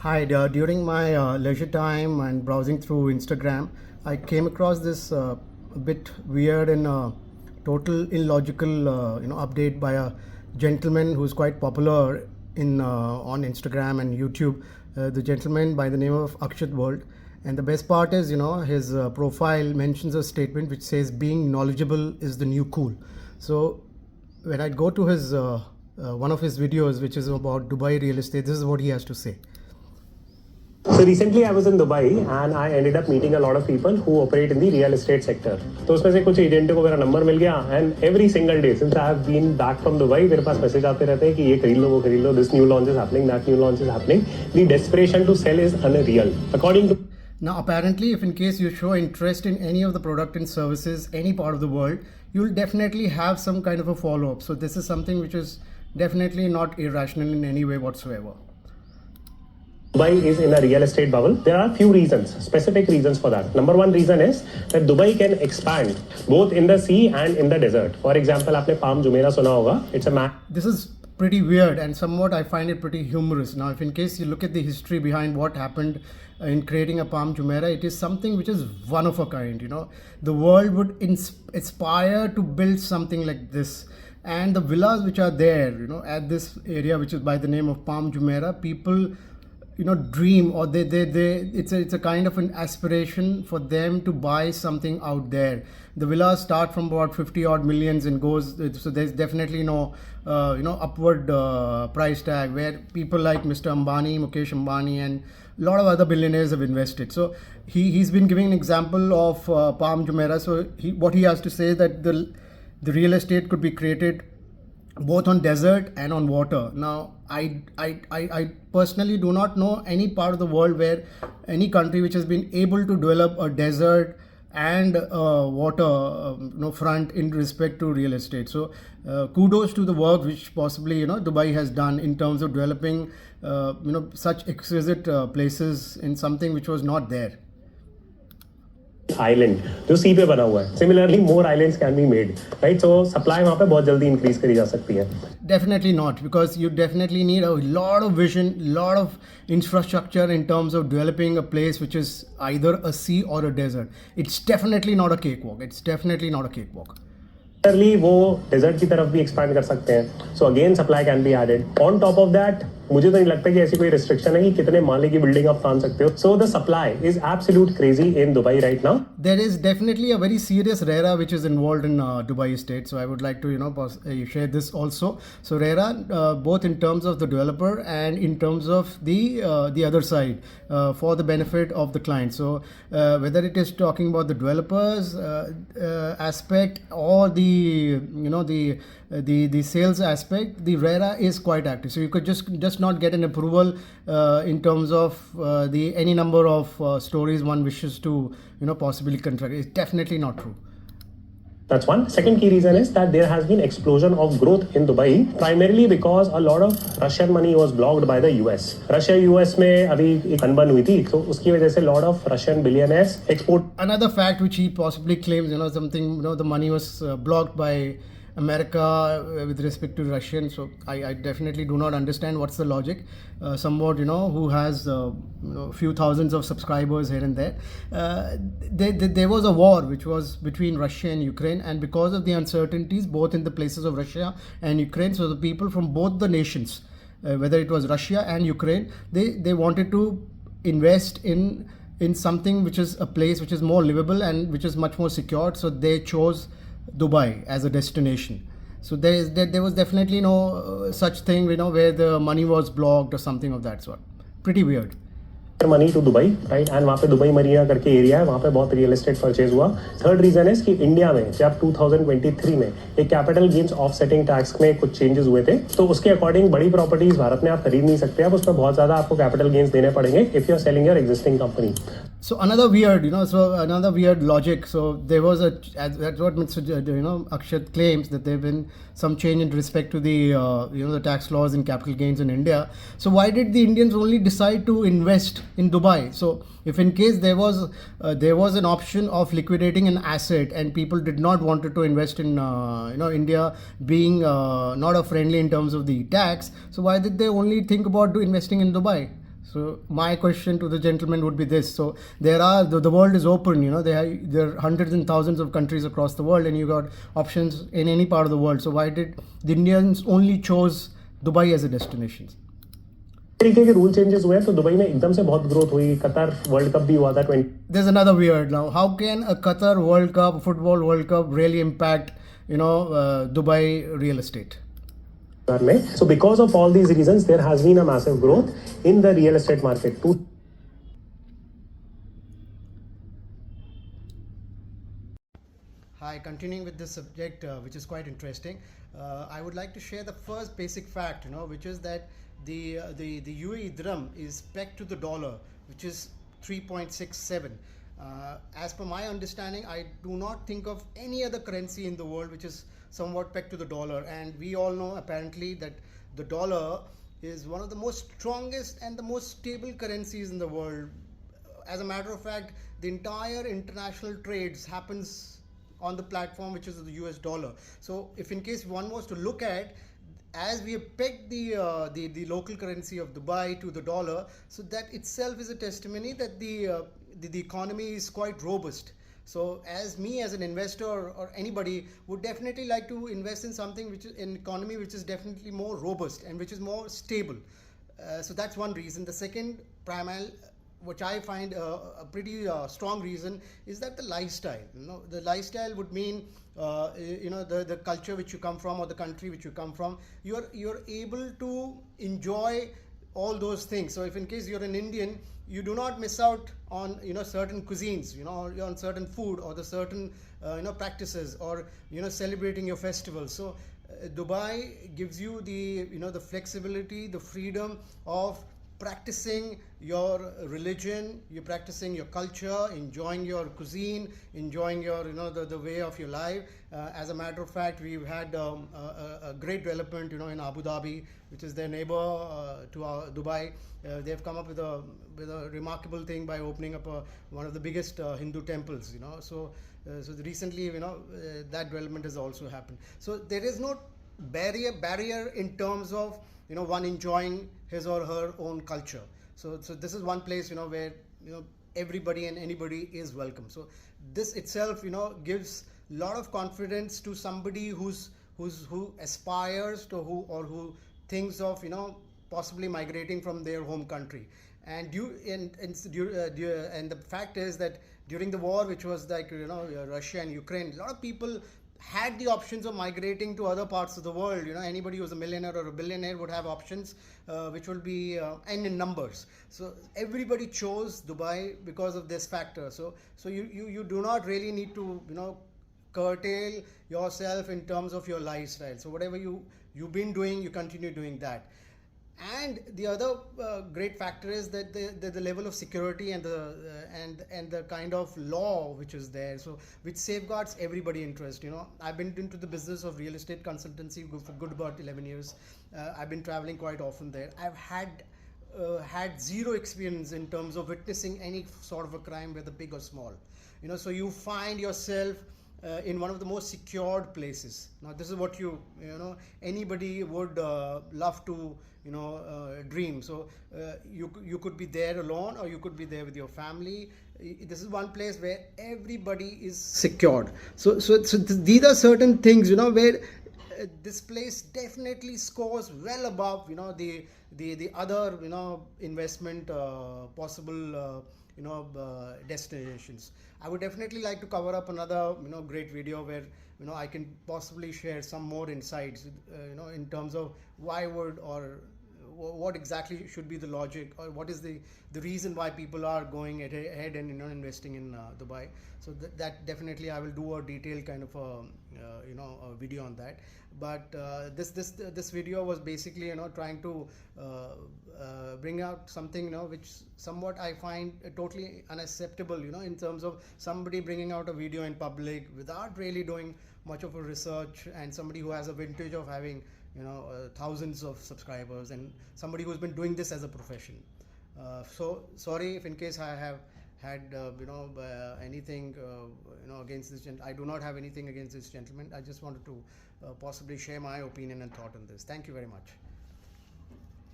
Hi, during my leisure time and browsing through Instagram, I came across this bit weird and total illogical, update by a gentleman who's quite popular in on Instagram and YouTube. The gentleman by the name of Akshat World, and the best part is, his profile mentions a statement which says, "Being knowledgeable is the new cool." So when I go to his one of his videos, which is about Dubai real estate, this is what he has to say. So recently I was in Dubai and I ended up meeting a lot of people who operate in the real estate sector. तो उसमें से कुछ एजेंटों को मेरा number मिल गया and every single day since I have been back from Dubai मेरे पास message आते रहते हैं कि ये खरीद लो वो खरीद लो, this new launch is happening, that new launch is happening. The desperation to sell is unreal. According to Now, apparently, if in case you show interest in any of the product and services, any part of the world, you'll definitely have some kind of a follow-up. So this is something which is definitely not irrational in any way whatsoever. Dubai is in a real estate bubble. There are few reasons, specific reasons for that. Number one reason is that Dubai can expand both in the sea and in the desert. For example, आपने Palm Jumeirah सुना होगा. It's a This is pretty weird and somewhat I find it pretty humorous. Now, if in case you look at the history behind what happened in creating a Palm Jumeirah, it is something which is one of a kind. The world would aspire to build something like this. And the villas which are there, at this area, which is by the name of Palm Jumeirah, people dream, or they it's a kind of an aspiration for them to buy something out there. The villas start from about 50 odd millions and goes, so there's definitely no upward price tag where people like Mr. Ambani, Mukesh Ambani and a lot of other billionaires have invested. So he's been giving an example of Palm Jumeirah. So what he has to say is that the real estate could be created both on desert and on water. Now, I personally do not know any part of the world where any country which has been able to develop a desert and water front in respect to real estate. So kudos to the work which possibly Dubai has done in terms of developing such exquisite places in something which was not there. Island जो सी पे बना हुआ है. Similarly, more islands can be made, right? So supply वहाँ पे बहुत जल्दी increase करी जा सकती है. Definitely not, because you definitely need a lot of vision, lot of infrastructure in terms of developing a place which is either a sea or a desert. It's definitely not a cakewalk. It's definitely not a cakewalk. Similarly, वो desert की तरफ भी expand कर सकते हैं. So again, supply can be added. On top of that, मुझे तो नहीं लगता कि ऐसी कोई restriction है कि कितने माले की बिल्डिंग आप तान सकते हो. So the supply is absolute crazy in Dubai right now. There is definitely a very serious RERA which is involved in Dubai state. So I would like to share this also. So RERA, both in terms of the developer and in terms of the other side, for the benefit of the client. So whether it is talking about the developers aspect or the sales aspect, the RERA is quite active. So you could just not get an approval in terms of any number of stories one wishes to possibly contract. It's definitely not true. That's one. Second key reason is that there has been explosion of growth in Dubai, primarily because a lot of Russian money was blocked by the US. Russia-US में अभी एक अनबन हुई थी, तो उसकी वजह से lot of Russian billionaires export. Another fact which he possibly claims, something, the money was blocked by America with respect to Russian. So I definitely do not understand what's the logic. Somewhat, who has few thousands of subscribers here and there. There was a war which was between Russia and Ukraine, and because of the uncertainties both in the places of Russia and Ukraine, so the people from both the nations, whether it was Russia and Ukraine, they wanted to invest in something which is a place which is more livable and which is much more secured. So they chose Dubai as a destination. So there was definitely no such thing, where the money was blocked or something of that sort. Pretty weird. Money to Dubai, right? And वहाँ पे Dubai Marina करके area है, वहाँ पे बहुत real estate purchase हुआ. Third reason है कि इंडिया में जब 2023 में एक कैपिटल गेन्स ऑफसेटिंग टैक्स में कुछ चेंजेस हुए थे, तो उसके अकॉर्डिंग बड़ी प्रॉपर्टीज भारत में आप खरीद नहीं सकते. आप उसमें बहुत ज्यादा आपको कैपिटल गेन्स देने पड़ेंगे if you are selling your existing company. So another weird logic. So there was that's what Mr. Akshat claims, that there have been some change in respect to the the tax laws and capital gains in India. So why did the Indians only decide to invest in Dubai? So if in case there was an option of liquidating an asset and people did not wanted to invest in India being not a friendly in terms of the tax, so why did they only think about investing in Dubai? So my question to the gentleman would be this: so there are the world is open, there are hundreds and thousands of countries across the world, and you got options in any part of the world. So why did the Indians only chose Dubai as a destination? तरीके के rule changes हुए हैं तो Dubai में एकदम से बहुत growth हुई कतर वर्ल्ड कप भी हुआ था 20 There's another weird now. How can a Qatar World Cup, football World Cup, really impact Dubai real estate? में so because of all these reasons there has been a massive growth in the real estate market too. Hi, continuing with this subject, which is quite interesting, I would like to share the first basic fact, which is that the UAE dirham is pegged to the dollar, which is 3.67. As per my understanding, I do not think of any other currency in the world which is somewhat pegged to the dollar, and we all know apparently that the dollar is one of the most strongest and the most stable currencies in the world. As a matter of fact, the entire international trades happens on the platform which is the US dollar. So if in case one was to look at, as we have pegged the local currency of Dubai to the dollar, so that itself is a testimony that the economy is quite robust. So as me as an investor or anybody would definitely like to invest in something which is an economy which is definitely more robust and which is more stable. So that's one reason. The second primary, which I find a pretty strong reason, is that the lifestyle. The lifestyle would mean the culture which you come from or the country which you come from. You're able to enjoy all those things. So if in case you're an Indian, you do not miss out on certain cuisines, on certain food or the certain practices, or celebrating your festivals. So Dubai gives you the flexibility, the freedom of practicing your religion, you're practicing your culture, enjoying your cuisine, enjoying your the way of your life. As a matter of fact, we've had a great development in Abu Dhabi, which is their neighbor to Dubai. They've come up with a remarkable thing by opening up one of the biggest Hindu temples. So recently that development has also happened. So there is no barrier in terms of one enjoying his or her own culture. So this is one place where everybody and anybody is welcome. So this itself gives a lot of confidence to somebody who aspires to who thinks of possibly migrating from their home country. And the fact is that during the war, which was like Russia and Ukraine, a lot of people had the options of migrating to other parts of the world. Anybody who's a millionaire or a billionaire would have options which will be and in numbers. So everybody chose Dubai because of this factor. So you do not really need to curtail yourself in terms of your lifestyle. So whatever you've been doing, you continue doing that. And the other great factor is that the level of security and the kind of law which is there, so which safeguards everybody interest. I've been into the business of real estate consultancy for good about 11 years. I've been traveling quite often there. I've had zero experience in terms of witnessing any sort of a crime, whether big or small. So you find yourself in one of the most secured places. Now this is what anybody would love to dream. So you could be there alone, or you could be there with your family. This is one place where everybody is secured. So these are certain things where this place definitely scores well above the other investment possible destinations. I would definitely like to cover up another great video where I can possibly share some more insights in terms of why would or what exactly should be the logic, or what is the reason why people are going ahead and investing in Dubai. So that definitely I will do a detailed kind of a video on that. But this video was basically trying to bring out something which somewhat I find totally unacceptable in terms of somebody bringing out a video in public without really doing much of a research, and somebody who has a vintage of having thousands of subscribers, and somebody who's been doing this as a profession. So sorry if in case I have had anything against this I do not have anything against this gentleman. I just wanted to possibly share my opinion and thought on this. Thank you very much.